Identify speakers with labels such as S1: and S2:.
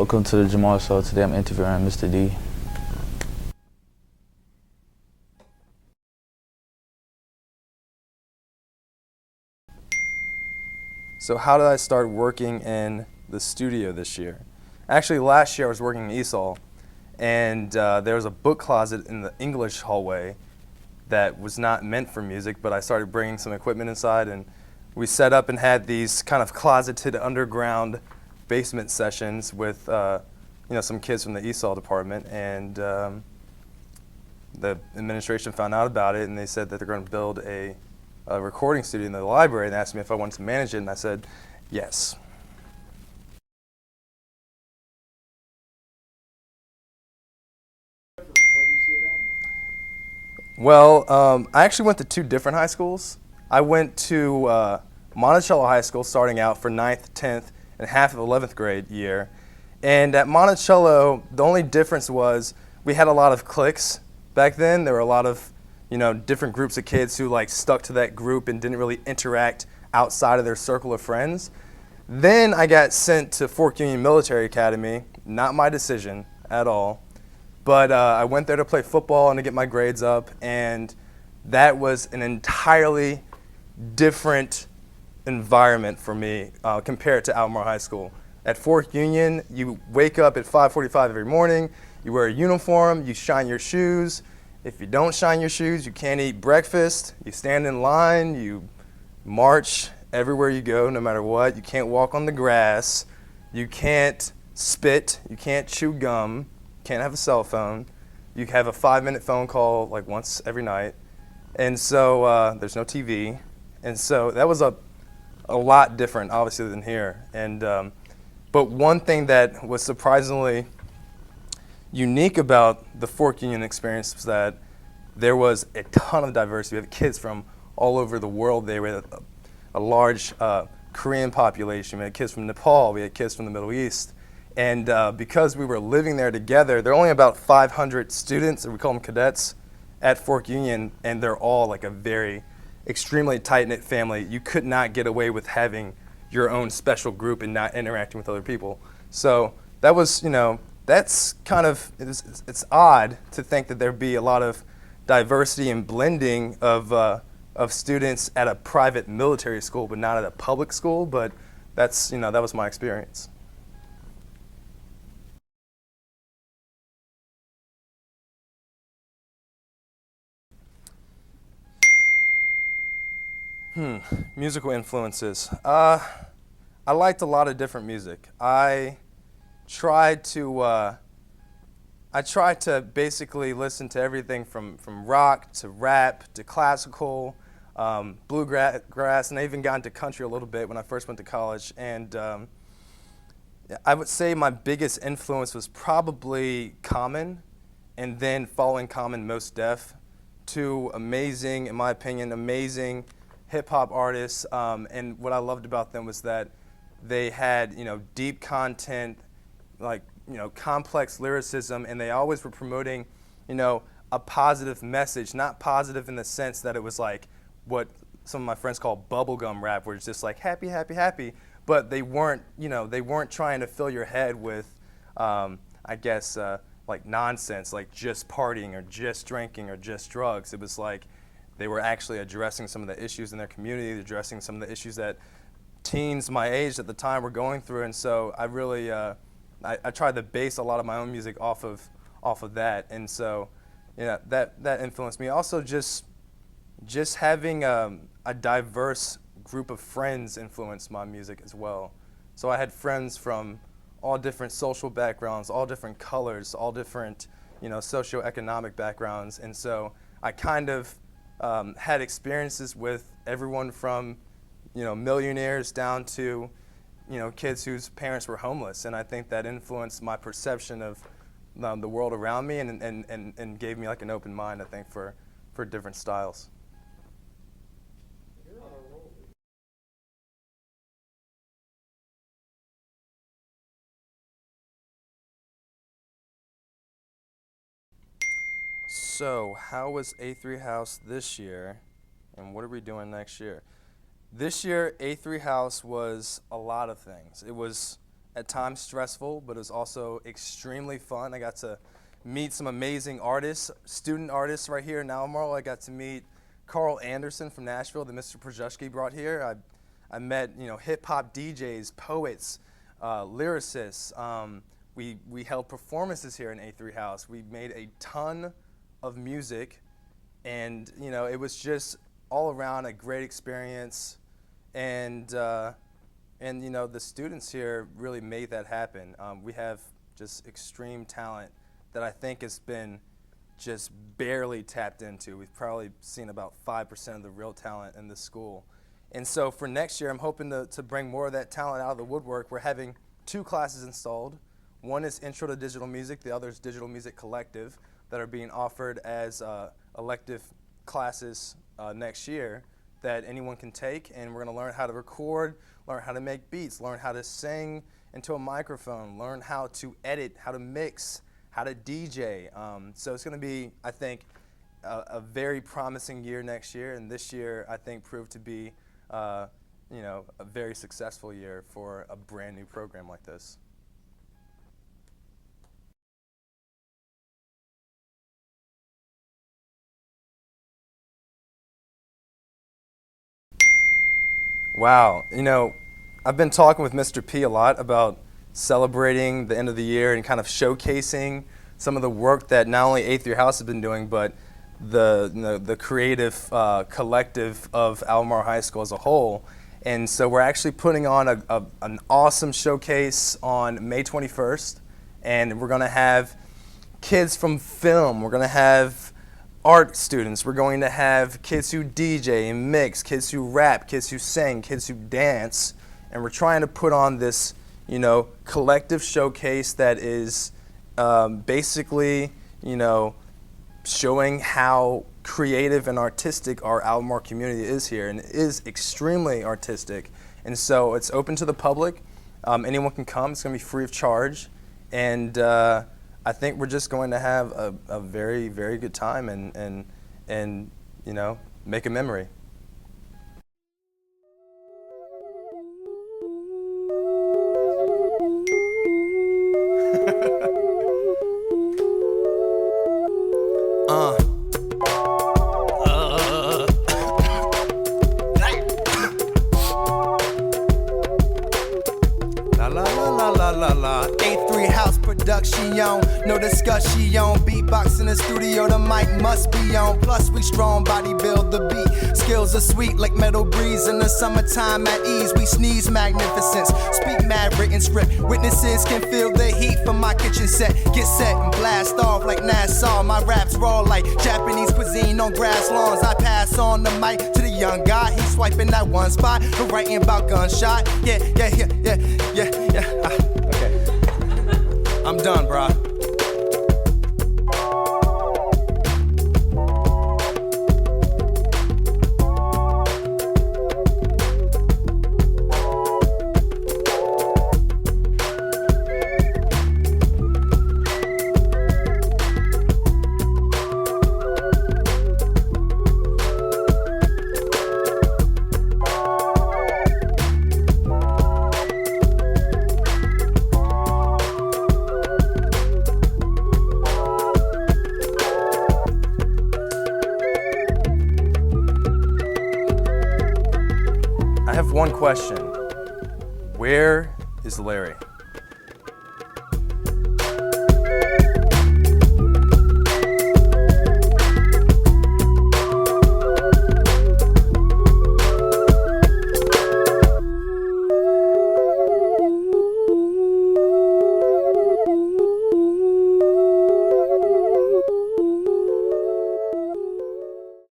S1: Welcome to the Jamal Show. Today I'm interviewing Mr. D.
S2: So how did I start working in the studio this year? Actually, last year I was working in Esau, and there was a book closet in the English hallway that was not meant for music, but I started bringing some equipment inside, and we set up and had these kind of closeted underground basement sessions with some kids from the Esau department, and the administration found out about it, and they said that they're going to build a recording studio in the library, and asked me if I wanted to manage it, and I said yes. Well, I actually went to two different high schools. I went to Monticello High School starting out for 9th, 10th, and half of 11th grade year. And at Monticello, the only difference was we had a lot of cliques back then. There were a lot of different groups of kids who stuck to that group and didn't really interact outside of their circle of friends. Then I got sent to Fork Union Military Academy, not my decision at all. But I went there to play football and to get my grades up, and that was an entirely different environment for me compared to Albemarle High School. At Fork Union, you wake up at 5:45 every morning, you wear a uniform, you shine your shoes. If you don't shine your shoes, you can't eat breakfast, you stand in line, you march everywhere you go, no matter what. You can't walk on the grass, you can't spit, you can't chew gum. Can't have a cell phone. You have a 5-minute phone call once every night. And so there's no TV. And so that was a lot different, obviously, than here. And but one thing that was surprisingly unique about the Fork Union experience was that there was a ton of diversity. We had kids from all over the world there. We had a large Korean population. We had kids from Nepal. We had kids from the Middle East. And because we were living there together, there are only about 500 students, or we call them cadets, at Fork Union, and they're all like a very extremely tight-knit family. You could not get away with having your own special group and not interacting with other people. So that was, that's kind of, it's odd to think that there'd be a lot of diversity and blending of students at a private military school, but not at a public school, but that's, that was my experience. Musical influences. I liked a lot of different music. I tried to basically listen to everything from rock to rap to classical, bluegrass, and I even got into country a little bit when I first went to college. And I would say my biggest influence was probably Common, and then following Common, Mos Def. Two amazing, in my opinion, amazing hip-hop artists, and what I loved about them was that they had deep content, complex lyricism, and they always were promoting a positive message. Not positive in the sense that it was like what some of my friends call bubblegum rap, where it's just like happy, happy, happy, but they weren't trying to fill your head with nonsense, like just partying or just drinking or just drugs. It was like they were actually addressing some of the issues in their community, addressing some of the issues that teens my age at the time were going through. And so I really, I tried to base a lot of my own music off of that. And so, that influenced me. Also, just having a diverse group of friends influenced my music as well. So I had friends from all different social backgrounds, all different colors, all different, socioeconomic backgrounds. And so I kind of had experiences with everyone from, millionaires down to, kids whose parents were homeless. And I think that influenced my perception of the world around me and gave me an open mind, I think, for different styles. So how was A3 House this year, and what are we doing next year? This year, A3 House was a lot of things. It was at times stressful, but it was also extremely fun. I got to meet some amazing artists, student artists right here in Albemarle. I got to meet Carl Anderson from Nashville that Mr. Przewski brought here. I met hip hop DJs, poets, lyricists. We held performances here in A3 House. We made a ton of music, and it was just all around a great experience. And the students here really made that happen. We have just extreme talent that I think has been just barely tapped into. We've probably seen about 5% of the real talent in this school. And so for next year, I'm hoping to bring more of that talent out of the woodwork. We're having 2 classes installed. One is Intro to Digital Music, the other is Digital Music Collective, that are being offered as elective classes next year that anyone can take, and we're going to learn how to record, learn how to make beats, learn how to sing into a microphone, learn how to edit, how to mix, how to DJ. So it's going to be, I think, a very promising year next year, and this year I think proved to be a very successful year for a brand new program like this. Wow, I've been talking with Mr. P a lot about celebrating the end of the year and kind of showcasing some of the work that not only A3 House has been doing, but the creative collective of Albemarle High School as a whole. And so we're actually putting on an awesome showcase on May 21st, and we're going to have kids from film, we're going to have art students, we're going to have kids who DJ and mix, kids who rap, kids who sing, kids who dance, and we're trying to put on this collective showcase that is basically showing how creative and artistic our Albemarle community is here, and it is extremely artistic. And so it's open to the public. Anyone can come. It's going to be free of charge, and I think we're just going to have a very, very good time and make a memory.
S3: A3 House production, no discussion. Beatbox in the studio, the mic must be on. Plus we strong, body build the beat. Skills are sweet like metal breeze in the summertime at ease. We sneeze magnificence, speak mad written script. Witnesses can feel the heat from my kitchen set. Get set and blast off like Nassau. My raps raw like Japanese cuisine on grass lawns. I pass on the mic to the young guy. He's swiping that one spot, but writing about gunshot. Yeah. Okay. I'm done, brah.
S2: I have one question. Where is Larry?